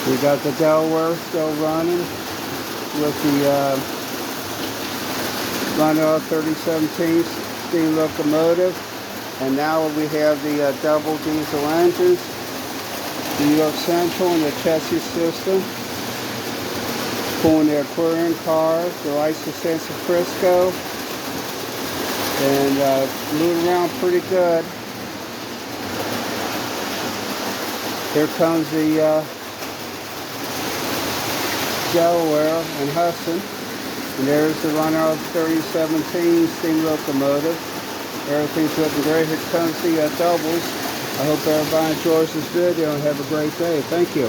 We got the Delaware still running with the Lionel 3017 steam locomotive. And now we have the double diesel engines, New York Central and the chassis system. Pulling the Aquarium cars, the license of Frisco, and moving around pretty good. Here comes the Delaware and Hudson, and there's the Lionel 3017 steam locomotive. Everything's looking great. Here comes the doubles. I hope everybody enjoys this video and have a great day. Thank you.